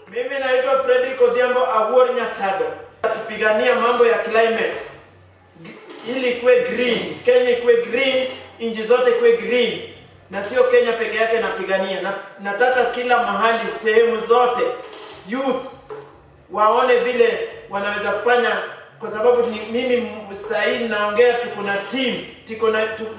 Mimi naitwa FREDRICK Nyando. Tupigania mambo ya climate ili kuwe green, Kenya kuwe green, nchi zote kuwe green. Na sio Kenya peke yake napigania. Nataka kila mahali, sehemu zote, youth waone vile wanaweza kufanya, kwa sababu mimi sasa naongea, tuko na team,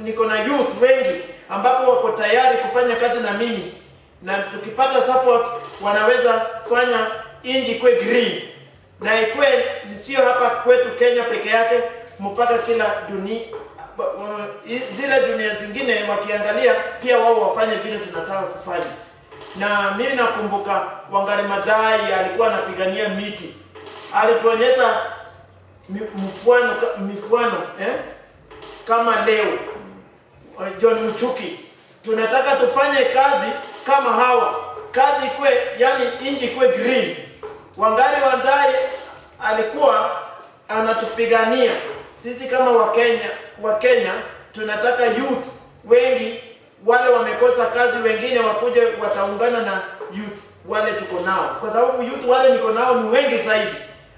niko na youth wengi ambapo wako tayari kufanya kazi na mimi, na tukipata support wanaweza kufanya nchi kuwe green, na ikue sio hapa kwetu Kenya peke yake, mpaka kila dunia, zile dunia zingine wakiangalia pia wao wafanye vile tunataka kufanya. Na mimi nakumbuka Wangari Maathai alikuwa anapigania miti, alituonyesha mifano kama leo John Muchuki. Tunataka tufanye kazi kama hawa, kazi ikue, yani nchi ikue green. Wangari Maathai alikuwa anatupigania sisi kama Wakenya tunataka youth wengi wale wamekosa kazi, wengine wakuje wataungana na youth wale tuko nao, kwa sababu youth wale niko nao ni wengi zaidi,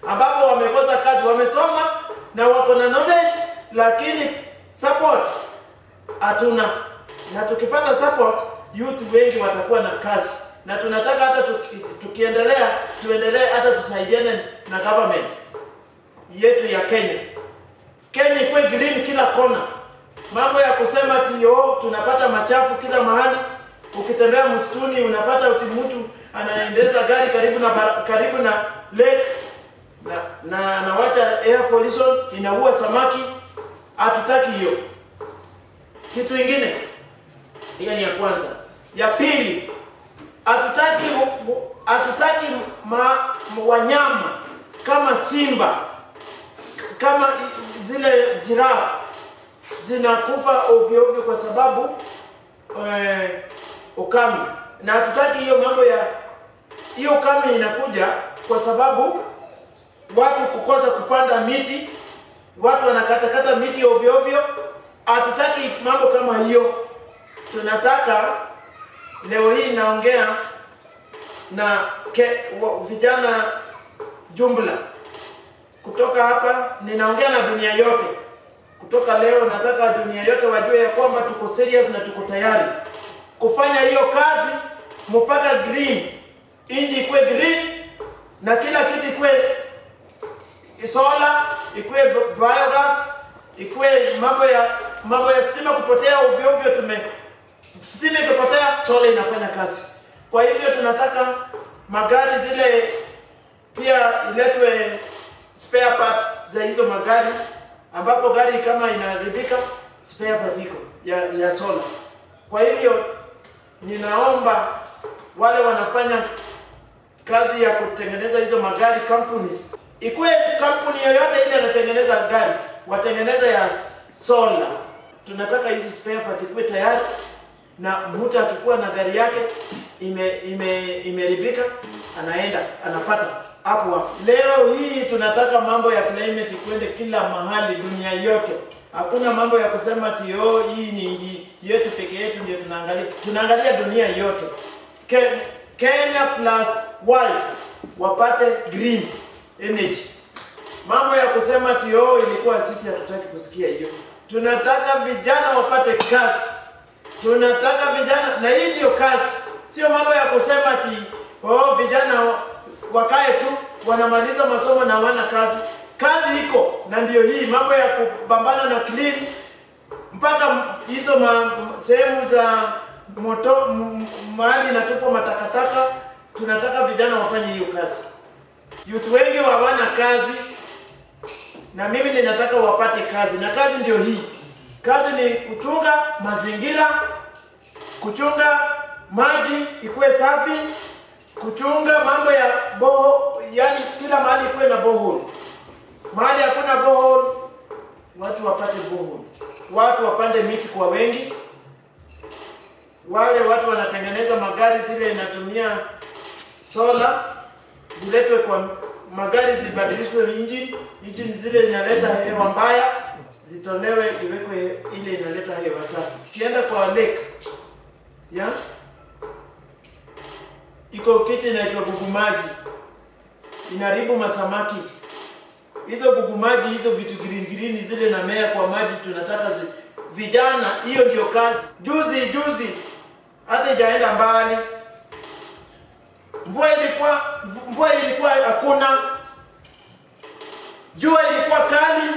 ambapo wamekosa kazi, wamesoma na wako na knowledge, lakini support hatuna. Na tukipata support, youth wengi watakuwa na kazi, na tunataka hata tuendelee hata tusaidiane na government yetu ya Kenya. Kenya ikuwe green kila kona. Mambo ya kusema tio tunapata machafu kila mahali. Ukitembea msituni unapata mtu anaendesha gari karibu na lake na anawacha air pollution, inaua samaki. Hatutaki hiyo. Kitu kingine, hiyo ni ya kwanza. Ya pili, hatutaki wanyama kama simba, kama zile giraffe zinakufa ovyo ovyo kwa sababu ukame. Na hatutaki hiyo mambo ya hiyo ukame inakuja kwa sababu watu kukosa kupanda miti, watu wanakatakata miti ovyo ovyo. Hatutaki mambo kama hiyo. Tunataka, leo hii naongea na vijana jumla kutoka hapa, ninaongea na dunia yote. Kutoka leo nataka dunia yote wajue ya kwamba tuko serious na tuko tayari kufanya hiyo kazi mpaka green, nchi ikue green, na kila kitu ikue solar, ikue biogas, ikue mambo ya stima kupotea ovyo ovyo. Stima ikipotea, solar inafanya kazi. Kwa hivyo tunataka magari zile pia iletwe spare part za hizo magari, ambapo gari kama inaharibika spare part iko ya solar. Kwa hivyo ninaomba wale wanafanya kazi ya kutengeneza hizo magari, companies, ikuwe kampuni yoyote ile anatengeneza gari, watengeneza ya solar. Tunataka hizi spare part ikuwe tayari, na mtu akikuwa na gari yake imeharibika, anaenda anapata hapo. Leo hii tunataka mambo ya climate kwende kila mahali dunia yote. Hakuna mambo ya kusema tio hii ni nchi yetu peke yetu ndio tunaangalia. Tunaangalia dunia yote. Kenya plus world wapate green energy. Mambo ya kusema tio ilikuwa sisi hatutaki kusikia hiyo. Tunataka vijana wapate kazi. Tunataka vijana, na hii ndio kazi. Sio mambo ya kusema vijana wakae tu wanamaliza masomo na hawana kazi. Kazi iko, na ndio hii mambo ya kupambana na clean, mpaka hizo sehemu za moto mahali natupa matakataka. Tunataka vijana wafanye hiyo kazi. Youth wengi hawana kazi, na mimi ninataka wapate kazi, na kazi ndio hii. Kazi ni kuchunga mazingira, kuchunga maji ikuwe safi, kuchunga mambo ya yani kila mahali kuwe na borehole. Mahali hakuna borehole, watu wapate borehole. Watu wapande miti kwa wengi. Wale watu wanatengeneza magari zile inatumia solar, ziletwe kwa magari, zibadilishwe engine zile inaleta hewa mbaya, zitolewe iwekwe ile inaleta hewa safi. Kienda kwa lake iko kitu inaitwa gugumaji. inaribu masamaki. Hizo gugu maji, hizo vitu green zile na mea kwa maji tunataka vijana, hiyo ndio kazi. Juzi hata ijaenda mbali. Mvua ilikuwa hakuna. Jua ilikuwa kali.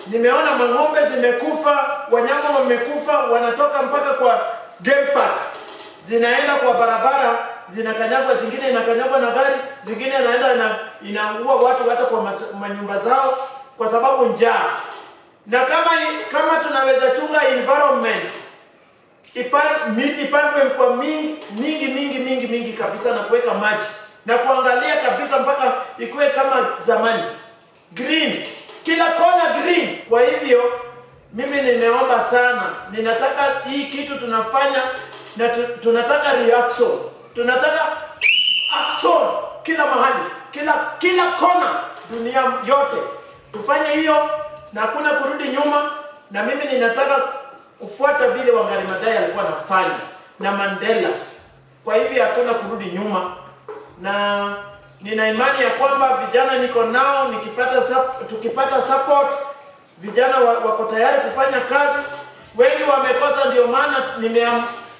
Nimeona mang'ombe zimekufa, wanyama wamekufa, wanatoka mpaka kwa game park. Zinaenda kwa barabara, zinakanyagwa, zingine inakanyagwa na gari, zingine inaua watu hata kwa manyumba zao kwa sababu njaa. Na kama tunaweza chunga environment, miti ipandwe kwa mingi kabisa, na kuweka maji na kuangalia kabisa mpaka ikuwe kama zamani, green, kila kona green. Kwa hivyo mimi nimeomba sana, ninataka hii kitu tunafanya na tunataka reaction, tunataka action kila mahali, kila kona, dunia yote tufanye hiyo, na hakuna kurudi nyuma. Na mimi ninataka kufuata vile Wangari Maathai alikuwa anafanya na Mandela. Kwa hivyo hakuna kurudi nyuma, na nina imani ya kwamba vijana niko nao, tukipata support, vijana wako tayari kufanya kazi. Wengi wamekosa, ndio maana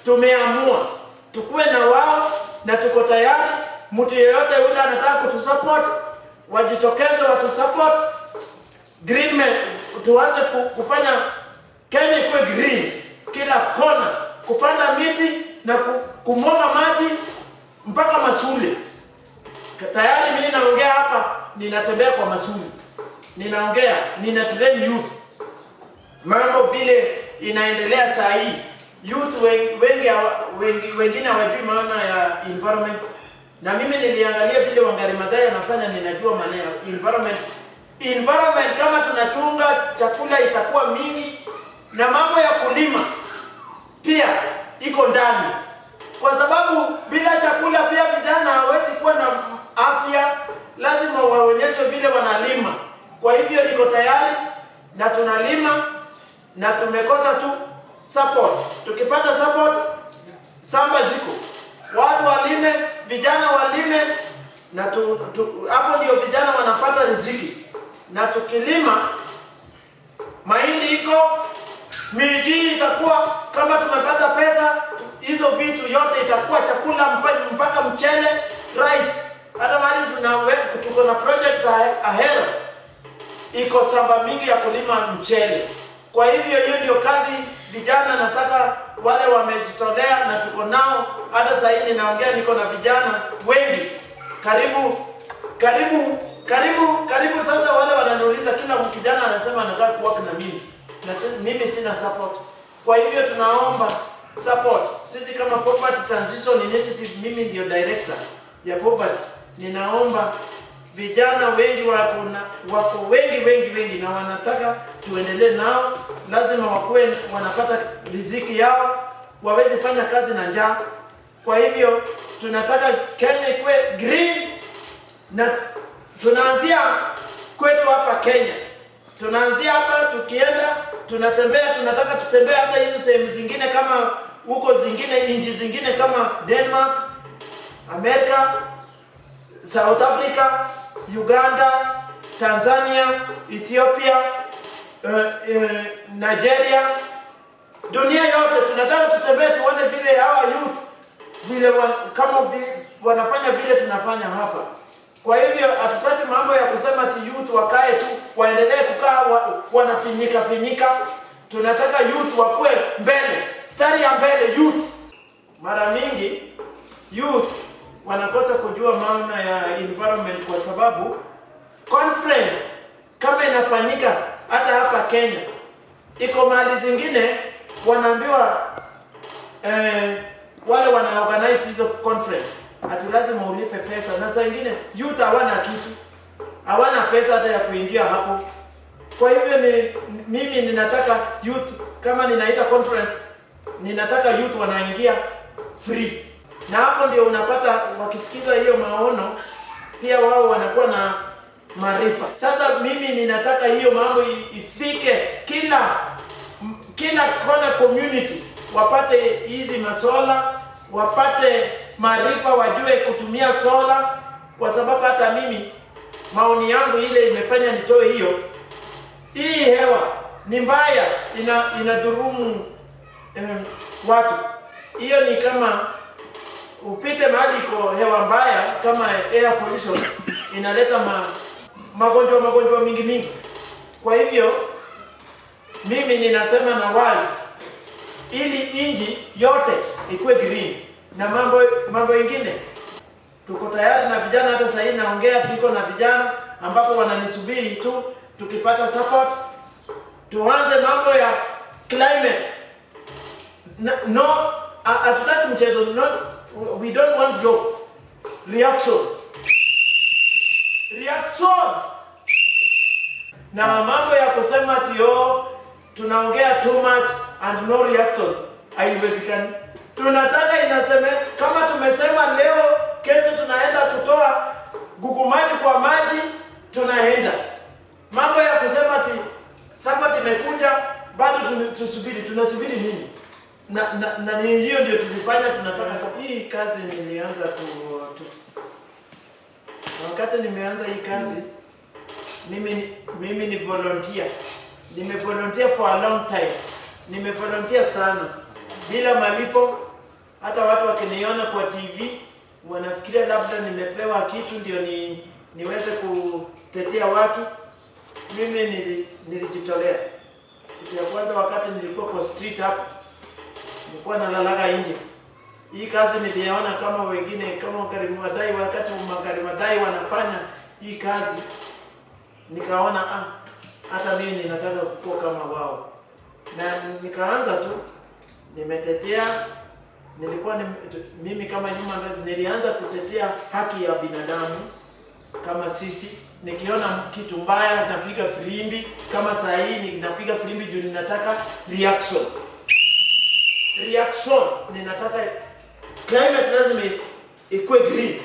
tumeamua tukue na wao, na tuko tayari. Mtu yeyote yule anataka kutusupport, wajitokeze watusupport. Green man, tuanze kufanya Kenya ikuwe green kila kona, kupanda miti na kumwaga maji mpaka mashule. Tayari mimi naongea hapa, ninatembea kwa mashule, nina train youth. Mambo vile inaendelea saa hii, youth wengine hawajui maana ya environment, na mimi niliangalia vile Wangari Maathai anafanya, ninajua maana ya environment. Kama tunachunga chakula itakuwa mingi, na mambo ya kulima pia iko ndani, kwa sababu bila chakula pia vijana hawezi kuwa na afya. Lazima waonyeshe vile wanalima. Kwa hivyo niko tayari na tunalima, na tumekosa tu support. Tukipata support, samba ziko, watu walime, vijana walime, na hapo ndio vijana wanapata riziki. Na tukilima, mahindi iko, miji itakuwa, kama tumepata pesa, hizo vitu yote itakuwa chakula, mpaka mchele, rice. Hata mahali tuko na project ahead, iko samba mingi ya kulima mchele. Kwa hivyo hiyo ndio kazi vijana nataka wale wamejitolea, na tuko nao. Hata sasa hivi ninaongea, niko na vijana wengi, karibu. Sasa wale wananiuliza, kila kijana anasema anataka kuwork na mimi, na mimi sina support. Kwa hivyo tunaomba support. Sisi kama Poverty Transition Initiative, mimi ndio director ya poverty. Ninaomba vijana wengi wako wengi, na wanataka tuendelee nao. Lazima wakuwe wanapata riziki yao, waweze fanya kazi na njaa. Kwa hivyo tunataka Kenya ikuwe green, na tunaanzia kwetu hapa Kenya. Tunaanzia hapa, tukienda tunatembea, tunataka tutembee hata hizo sehemu zingine, kama huko nchi zingine kama Denmark, Amerika, South Africa, Uganda, Tanzania, Ethiopia, Nigeria, dunia yote. Tunataka tutembee, tuone vile hawa youth vile kama wanafanya vile tunafanya hapa. Kwa hivyo hatutaki mambo ya kusema ati youth wakae tu, waendelee kukaa wanafinyika. Tunataka youth wakue mbele, stari ya mbele youth. Mara mingi youth wanakosa kujua maana ya environment, kwa sababu conference kama inafanyika hata hapa Kenya, iko mahali zingine wanaambiwa wale wana organize hizo conference ati lazima ulipe pesa, na saa nyingine youth hawana kitu, hawana pesa hata ya kuingia hapo. Kwa hivyo mimi ninataka youth, kama ninaita conference, ninataka youth wanaingia free, na hapo ndio unapata wakisikiza hiyo maono, pia wao wanakuwa na maarifa. Sasa mimi ninataka hiyo mambo ifike kila kona community, wapate hizi masola, wapate maarifa, wajue kutumia sola, kwa sababu hata mimi maoni yangu ile imefanya nitoe hiyo. Hii hewa ni mbaya, inadhulumu watu. Hiyo ni kama upite mahali iko hewa mbaya kama air pollution, inaleta magonjwa mingi. Kwa hivyo mimi ninasema na wale, ili inji yote ikuwe green na mambo mengine. Tuko tayari na vijana, hata sasa hivi naongea, tuko na vijana ambapo wananisubiri tu, tukipata support tuanze mambo ya climate. No, hatutaki mchezo. No, we don't want joke. Reaction. Na mambo ya kusema tio tunaongea too much and no reaction, haiwezekani. Tunataka inaseme kama tumesema leo, kesho tunaenda kutoa gugu maji kwa maji, tunaenda. Mambo ya kusema ati support imekuja, bado tunasubiri nini? Na hiyo ndio tulifanya. Tunataka sasa hii kazi nilianza wakati nimeanza hii kazi, mimi ni volunteer. Nimevolunteer for a long time. Nimevolunteer sana bila malipo. Hata watu wakiniona kwa TV wanafikiria labda nimepewa kitu ndio niweze kutetea watu. Mimi nilijitolea. Kitu ya kwanza, wakati nilikuwa kwa street hapo, nilikuwa nalalaga nje. Hii kazi niliona kama wengine, kama wakati Madai wanafanya hii kazi, nikaona hata mimi ninataka kuwa kama wao. Na nikaanza tu, nimetetea. Mimi kama nilianza kutetea haki ya binadamu kama sisi. Nikiona kitu mbaya napiga filimbi, kama saa hii ninapiga filimbi juu ninataka reaction. Ninataka climate lazima ikuwe green.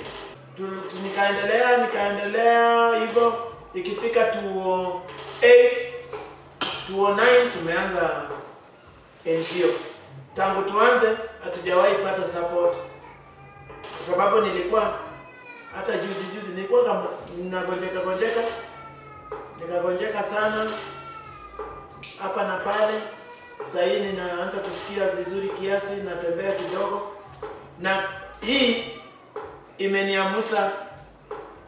Nikaendelea hivyo, ikifika 2009 tumeanza NGO. Tangu tuanze hatujawahi pata support, kwa sababu nilikuwa hata juzi nilikuwa kama nikagonjeka sana hapa na pale. Sasa hivi ninaanza kusikia vizuri kiasi, natembea kidogo, na hii imeniamusa,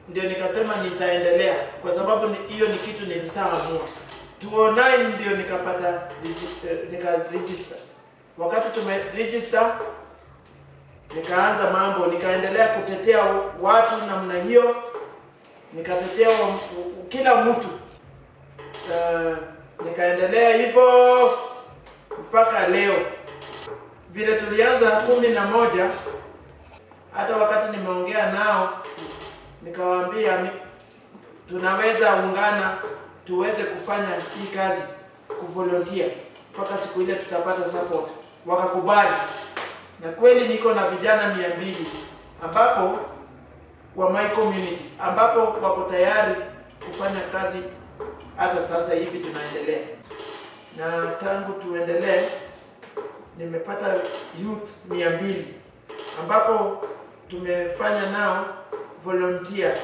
ndio nikasema nitaendelea, kwa sababu hiyo ni kitu nilisaamua. 2009 ndio nikapata register. Wakati tumeregister, nikaanza mambo, nikaendelea kutetea watu namna hiyo, nikatetea kila mtu. Nikaendelea hivyo mpaka leo. Vile tulianza 11, hata wakati nimeongea nao nikawaambia tunaweza ungana tuweze kufanya hii kazi, kuvolunteer mpaka siku ile tutapata support. Wakakubali, na kweli niko na vijana 200 ambapo kwa my community ambapo wako tayari kufanya kazi. Hata sasa hivi tunaendelea, na tangu tuendelee nimepata youth 200 ambapo tumefanya nao volunteer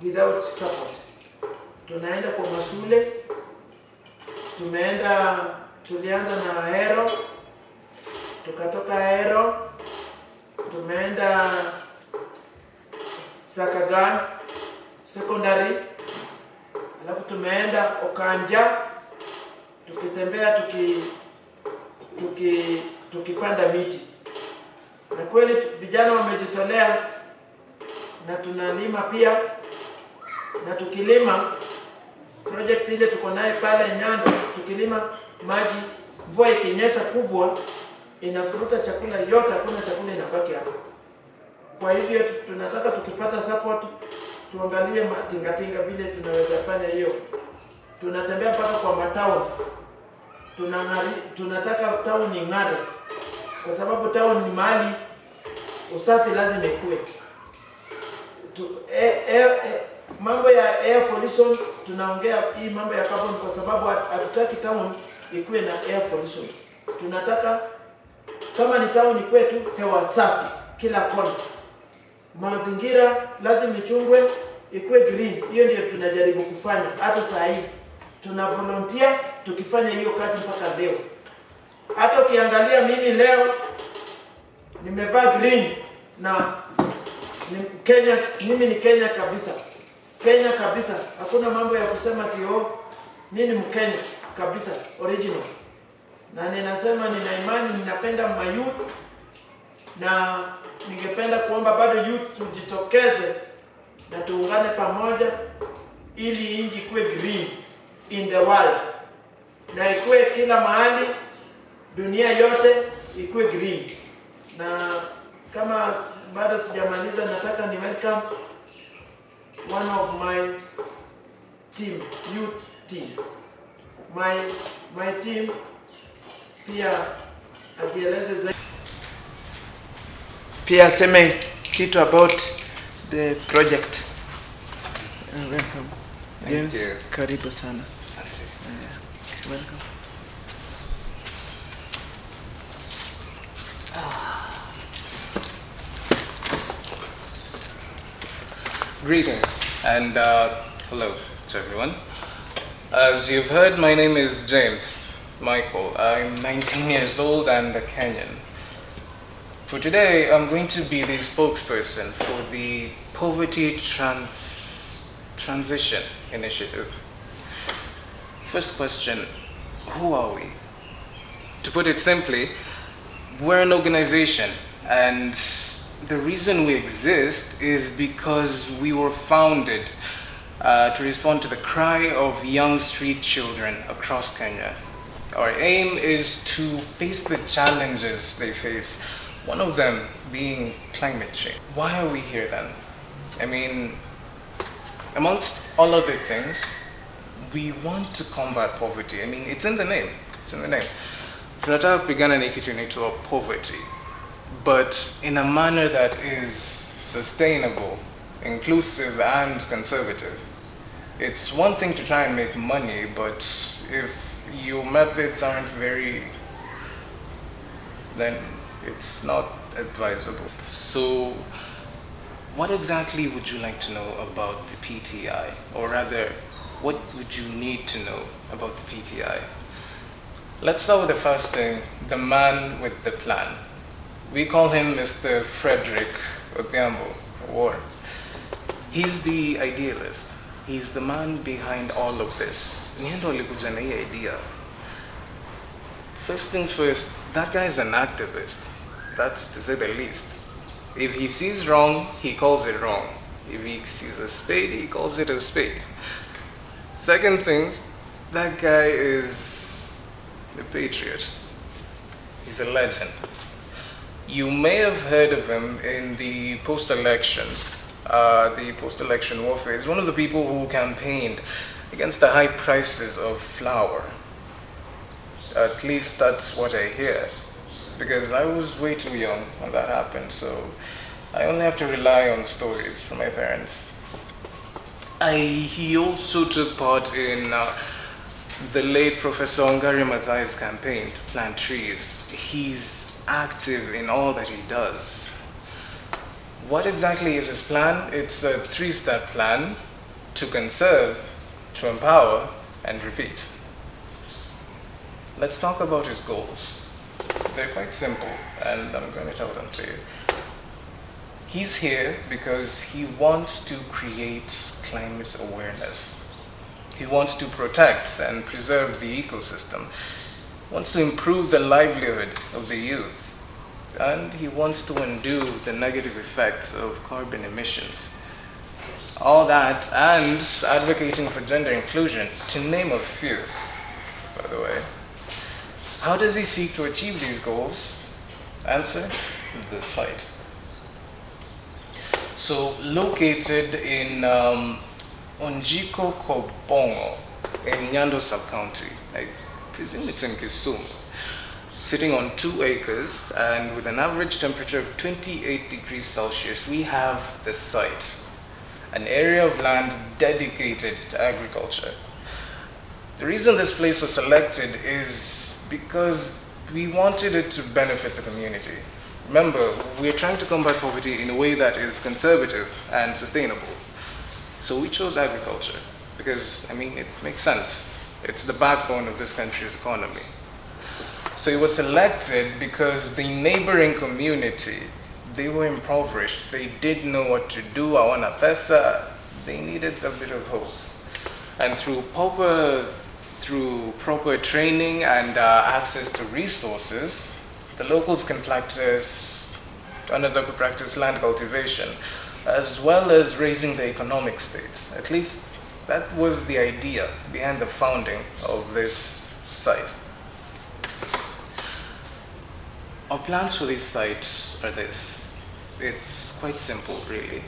without support. Tunaenda kwa mashule, tulianza na Ahero, tukatoka Ahero tumeenda Sakagan secondary, alafu tumeenda Okanja, tukitembea tukipanda miti. Na kweli vijana wamejitolea, na tunalima pia, na tukilima project ile tuko naye pale Nyando, tukilima maji, mvua ikinyesha kubwa inafuruta chakula yote, hakuna chakula inabaki hapo. Kwa hivyo tunataka tukipata support tuangalie tingatinga vile tunaweza fanya hiyo. Tunatembea mpaka kwa matao. Tunataka town ing'are, kwa sababu town ni mahali usafi lazima ikuwe. Mambo ya air pollution tunaongea hii mambo ya carbon, kwa sababu hatutaki town ikuwe na air pollution. Tunataka kama ni town ikuwe tu hewa safi kila kona. mazingira lazima ichungwe ikuwe green. Hiyo ndio tunajaribu kufanya. Hata saa hii tuna volunteer tukifanya hiyo kazi mpaka leo. Hata ukiangalia mimi leo nimevaa green na Kenya, mimi ni Kenya kabisa. Kenya kabisa. Hakuna mambo ya kusema tio mimi ni Mkenya kabisa original. Na ninasema nina imani, ninapenda mayouth na ningependa kuomba bado youth tujitokeze na tuungane pamoja ili inji kuwe green in the world. Na ikuwe kila mahali dunia yote ikuwe green. Na kama bado sijamaliza, nataka ni welcome one of my team, youth team. My team pia akieleze zaidi. Pia seme kitu about the project. Welcome. James, karibu sana. Asante. Welcome. Greetings and hello to everyone. As you've heard, my name is James Michael. I'm 19 years old and a Kenyan. For today, I'm going to be the spokesperson for the Poverty Transition Initiative. First question, who are we? To put it simply, we're an organization, and the reason we exist is because we were founded to respond to the cry of young street children across Kenya. Our aim is to face the challenges they face, one of them being climate change. Why are we here then? I mean, amongst all other things, we want to combat poverty. I mean, it's in the name. It's in the name. Tunataka kupigana na kitu inaitwa poverty, but in a manner that is sustainable, inclusive, and conservative. It's one thing to try and make money, but if your methods aren't then it's not advisable. So, what exactly would you like to know about the PTI? Or rather, what would you need to know about the PTI? Let's start with the first thing, the man with the plan. We call him Mr. FREDRICK ODHIAMBO. He's the idealist. He's the man behind all of this. Nyando alikuja na hii idea. First things first, that guy's an activist. That's to say the least. If he sees wrong, he calls it wrong. If he sees a spade, he calls it a spade. Second things, that guy is a patriot. He's a legend. You may have heard of him in the post-election warfare. He's one of the people who campaigned against the high prices of flour. At least that's what I hear. Because I was way too young when that happened, so I only have to rely on stories from my parents. He also took part in the late Professor Ongari Mathai's campaign to plant trees. He's active in all that he does. What exactly is his plan? It's a 3-step plan: to conserve, to empower, and repeat. Let's talk about his goals. They're quite simple, and I'm going to tell them to you. He's here because he wants to create climate awareness. He wants to protect and preserve the ecosystem. He wants to improve the livelihood of the youth. And he wants to undo the negative effects of carbon emissions. All that, and advocating for gender inclusion, to name a few, by the way. How does he seek to achieve these goals? Answer, the site. So, located in Onjiko Kobongo, in Nyando sub-county, I presume it's in Kisumu, sitting on 2 acres and with an average temperature of 28 degrees Celsius, we have the site, an area of land dedicated to agriculture. The reason this place was selected is because we wanted it to benefit the community. Remember, we're trying to combat poverty in a way that is conservative and sustainable. So we chose agriculture because, I mean, it makes sense. It's the backbone of this country's economy. So it was selected because the neighboring community, they were impoverished. They didn't know what to do. Awana pesa. They needed a bit of hope. And through proper training and access to resources, the locals can practice land cultivation, as well as raising the economic state. At least that was the idea behind the founding of this site. Our plans for this site are this. It's quite simple, really.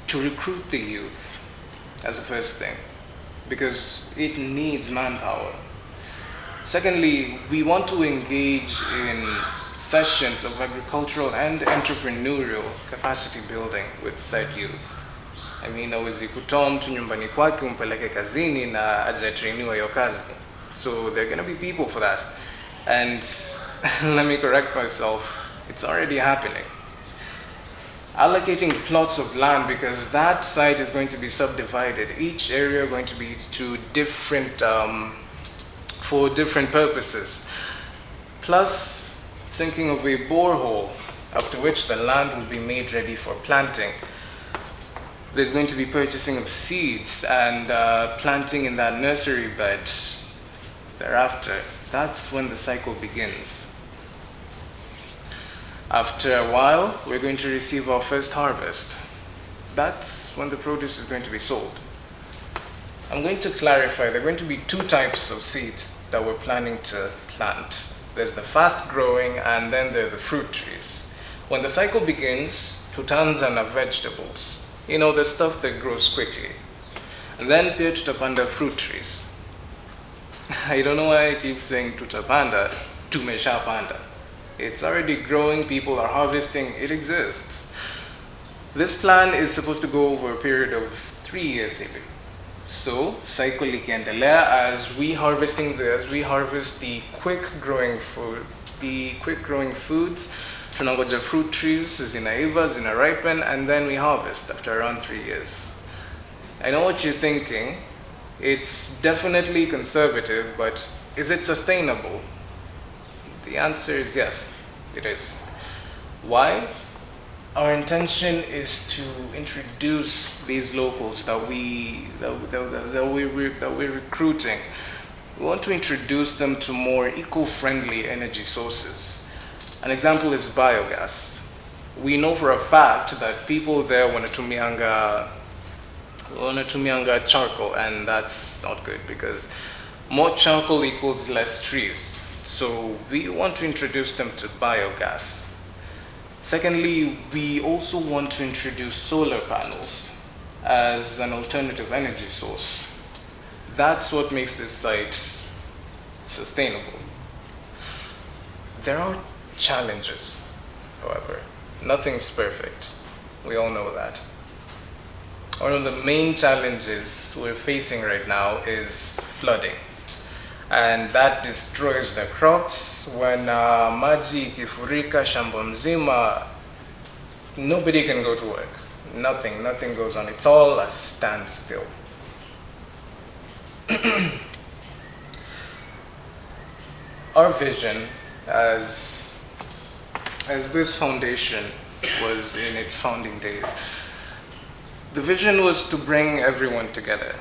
To recruit the youth as a first thing, because it needs manpower. Secondly, we want to engage in sessions of agricultural and entrepreneurial capacity building with said youth. I mean, hawezi kutoa mtu nyumbani kwake umpeleke kazini na hajatrainiwa hiyo kazi. So there are going to be people for that. And let me correct myself, it's already happening. Allocating plots of land, because that site is going to be subdivided. Each area going to be to different, for different purposes. Plus, thinking of a borehole, after which the land will be made ready for planting. There's going to be purchasing of seeds and planting in that nursery bed. Thereafter, that's when the cycle begins. After a while, we're going to receive our first harvest. That's when the produce is going to be sold. I'm going to clarify, there are going to be two types of seeds that we're planning to plant. There's the fast growing and then there are the fruit trees. When the cycle begins, tutanza na vegetables. You know, the stuff that grows quickly. And then pia tutapanda fruit trees. I don't know why I keep saying tutapanda, tumeshapanda. It's already growing, people are harvesting, it exists. This plan is supposed to go over a period of 3 years maybe. So, cycle ikiendelea as we harvest the quick growing foods, tunangoja fruit trees, zinaiva, zina ripen, and then we harvest after around 3 years. I know what you're thinking. It's definitely conservative, but is it sustainable? The answer is yes, it is. Why? Our intention is to introduce these locals that we're recruiting. We want to introduce them to more eco-friendly energy sources. An example is biogas. We know for a fact that people there wanatumianga charcoal, and that's not good because more charcoal equals less trees. So we want to introduce them to biogas. Secondly, we also want to introduce solar panels as an alternative energy source. That's what makes this site sustainable. There are challenges, however. Nothing's perfect. We all know that. One of the main challenges we're facing right now is flooding. And that destroys the crops. When maji ikifurika shamba mzima, nobody can go to work. Nothing goes on. It's all a standstill. Our vision as this foundation was in its founding days, the vision was to bring everyone together,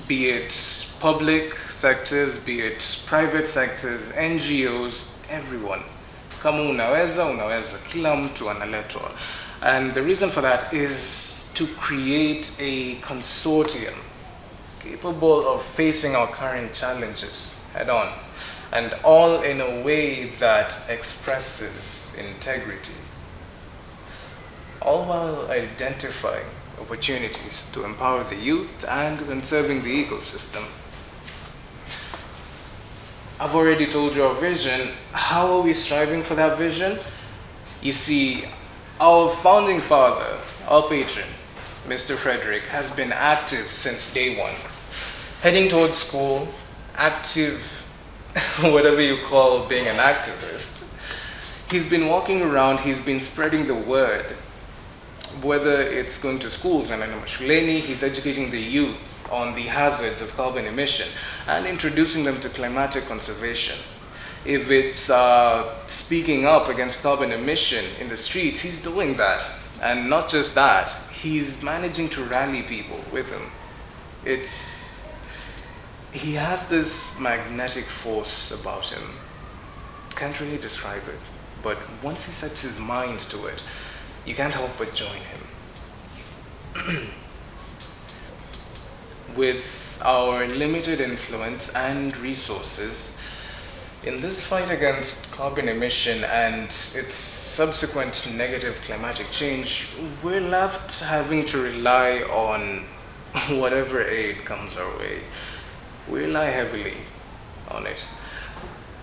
be it public sectors, be it private sectors, NGOs, everyone. Kama unaweza, kila mtu analetwa. And the reason for that is to create a consortium capable of facing our current challenges head on, and all in a way that expresses integrity, all while identifying opportunities to empower the youth and conserving the ecosystem. I've already told you our vision. How are we striving for that vision? You see, our founding father, our patron, Mr. Frederick, has been active since day one. Heading towards school, active, whatever you call being an activist. He's been walking around, he's been spreading the word. Whether it's going to schools and in he's educating the youth on the hazards of carbon emission and introducing them to climatic conservation. If it's speaking up against carbon emission in the streets, he's doing that. And not just that, he's managing to rally people with him. He has this magnetic force about him. Can't really describe it, but once he sets his mind to it, you can't help but join him. With our limited influence and resources, in this fight against carbon emission and its subsequent negative climatic change, we're left having to rely on whatever aid comes our way. We rely heavily on it.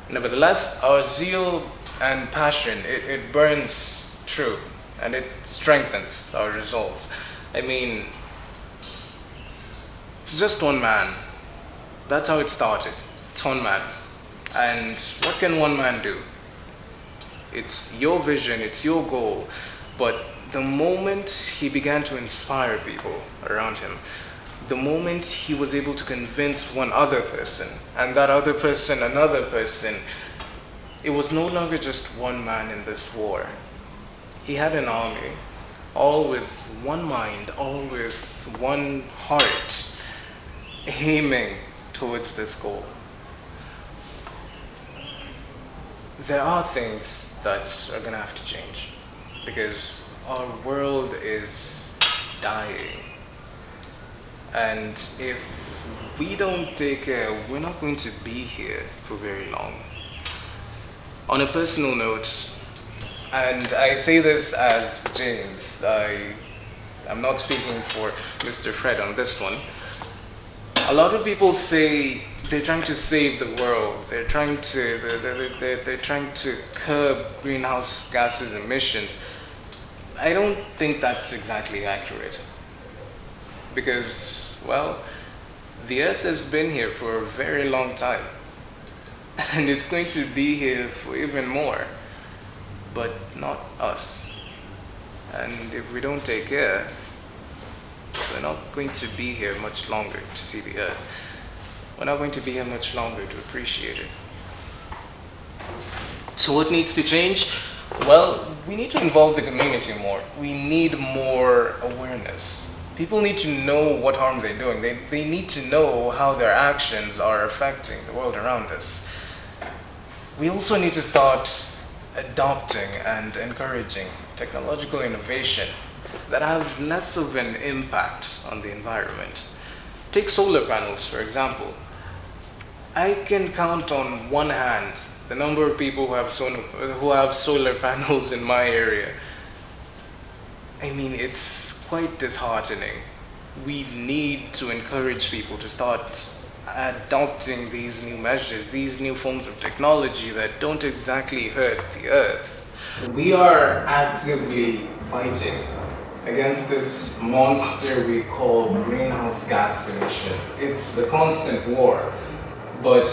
Nevertheless, our zeal and passion, it burns true, and it strengthens our resolve. I mean, it's just one man. That's how it started. It's one man. And what can one man do? It's your vision, it's your goal. But the moment he began to inspire people around him, the moment he was able to convince one other person, and that other person another person, it was no longer just one man in this war. He had an army, all with one mind, all with one heart, aiming towards this goal. There are things that are gonna have to change because our world is dying. And if we don't take care, we're not going to be here for very long. On a personal note, and I say this as James, I'm not speaking for Mr. Fred on this one. A lot of people say they're trying to save the world. They're trying to curb greenhouse gases emissions. I don't think that's exactly accurate. Because, well, the Earth has been here for a very long time. And it's going to be here for even more. But not us. And if we don't take care, we're not going to be here much longer to see the Earth. We're not going to be here much longer to appreciate it. So what needs to change? Well, we need to involve the community more. We need more awareness. People need to know what harm they're doing. They need to know how their actions are affecting the world around us. We also need to start adopting and encouraging technological innovation that have less of an impact on the environment. Take solar panels, for example. I can count on one hand the number of people who have solar panels in my area. I mean, it's quite disheartening. We need to encourage people to start adopting these new measures, these new forms of technology that don't exactly hurt the Earth. We are actively fighting against this monster we call greenhouse gas emissions. It's a constant war, but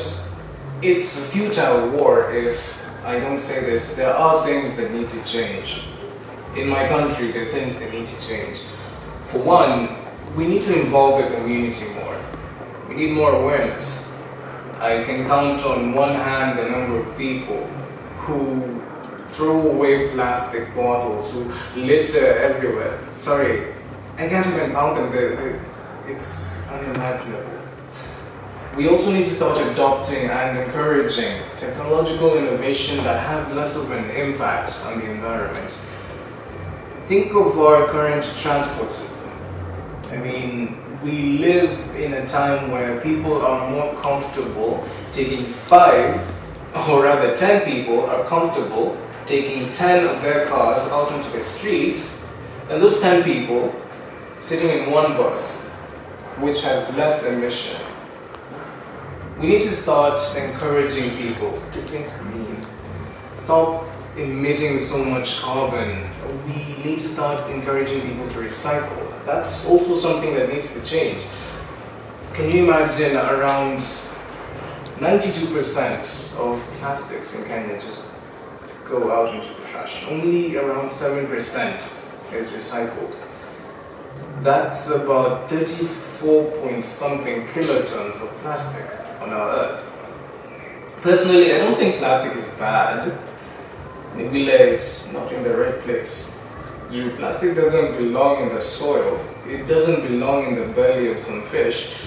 it's a futile war if I don't say this. There are things that need to change. In my country, there are things that need to change. For one, we need to involve the community more. We need more awareness. I can count on one hand the number of people who throw away plastic bottles, who litter everywhere. Sorry, I can't even count them. It's unimaginable. We also need to start adopting and encouraging technological innovation that have less of an impact on the environment. Think of our current transport system. I mean, we live in a time where people are more comfortable taking 5, or rather 10 people are comfortable taking 10 of their cars out onto the streets, and those 10 people sitting in one bus, which has less emission. We need to start encouraging people to think green. Stop emitting so much carbon. We need to start encouraging people to recycle. That's also something that needs to change. Can you imagine around 92% of plastics in Kenya just go out into the trash. Only around 7% is recycled. That's about 34 point something kilotons of plastic on our earth. Personally, I don't think plastic is bad. Maybe it's not in the right place. Plastic doesn't belong in the soil. It doesn't belong in the belly of some fish.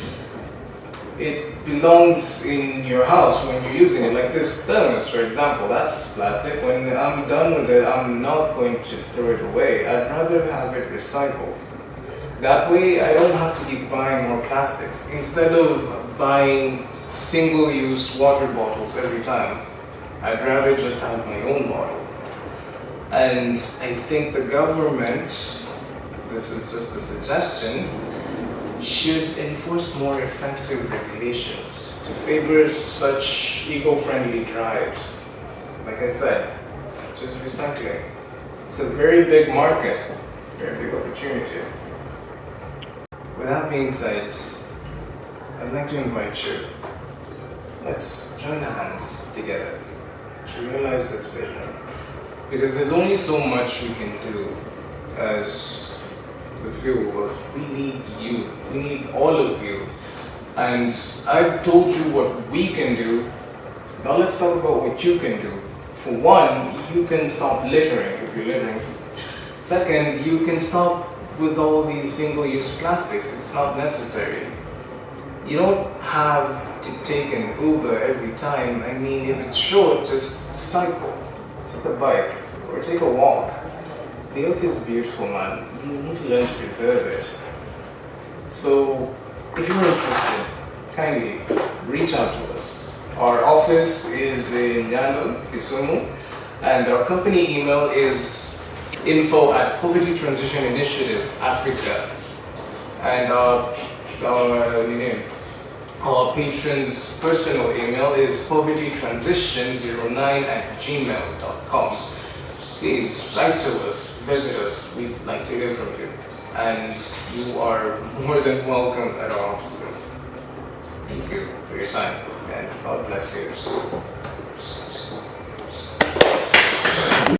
It belongs in your house when you're using it. Like this thermos, for example, that's plastic. When I'm done with it, I'm not going to throw it away. I'd rather have it recycled. That way, I don't have to keep buying more plastics. Instead of buying single-use water bottles every time, I'd rather just have my own bottle. And I think the government, this is just a suggestion, should enforce more effective regulations to favor such eco-friendly drives. Like I said, just recycling. It's a very big market, very big opportunity. With that being said, I'd like to invite you. Let's join hands together to realize this vision. Because there's only so much we can do as the few of us. We need you. We need all of you. And I've told you what we can do. Now let's talk about what you can do. For one, you can stop littering if you're littering. Second, you can stop with all these single-use plastics. It's not necessary. You don't have to take an Uber every time. I mean, if it's short, just cycle. Take a bike or take a walk. The earth is beautiful, man. You need to learn to preserve it. So, if you're interested, kindly reach out to us. Our office is in Nyando, Kisumu, and our company email is info@Poverty Transition Initiative Africa, and our patron's personal email is povertytransition09@gmail.com. Please write to us, visit us. We'd like to hear from you, and you are more than welcome at our offices. Thank you for your time, and God bless you.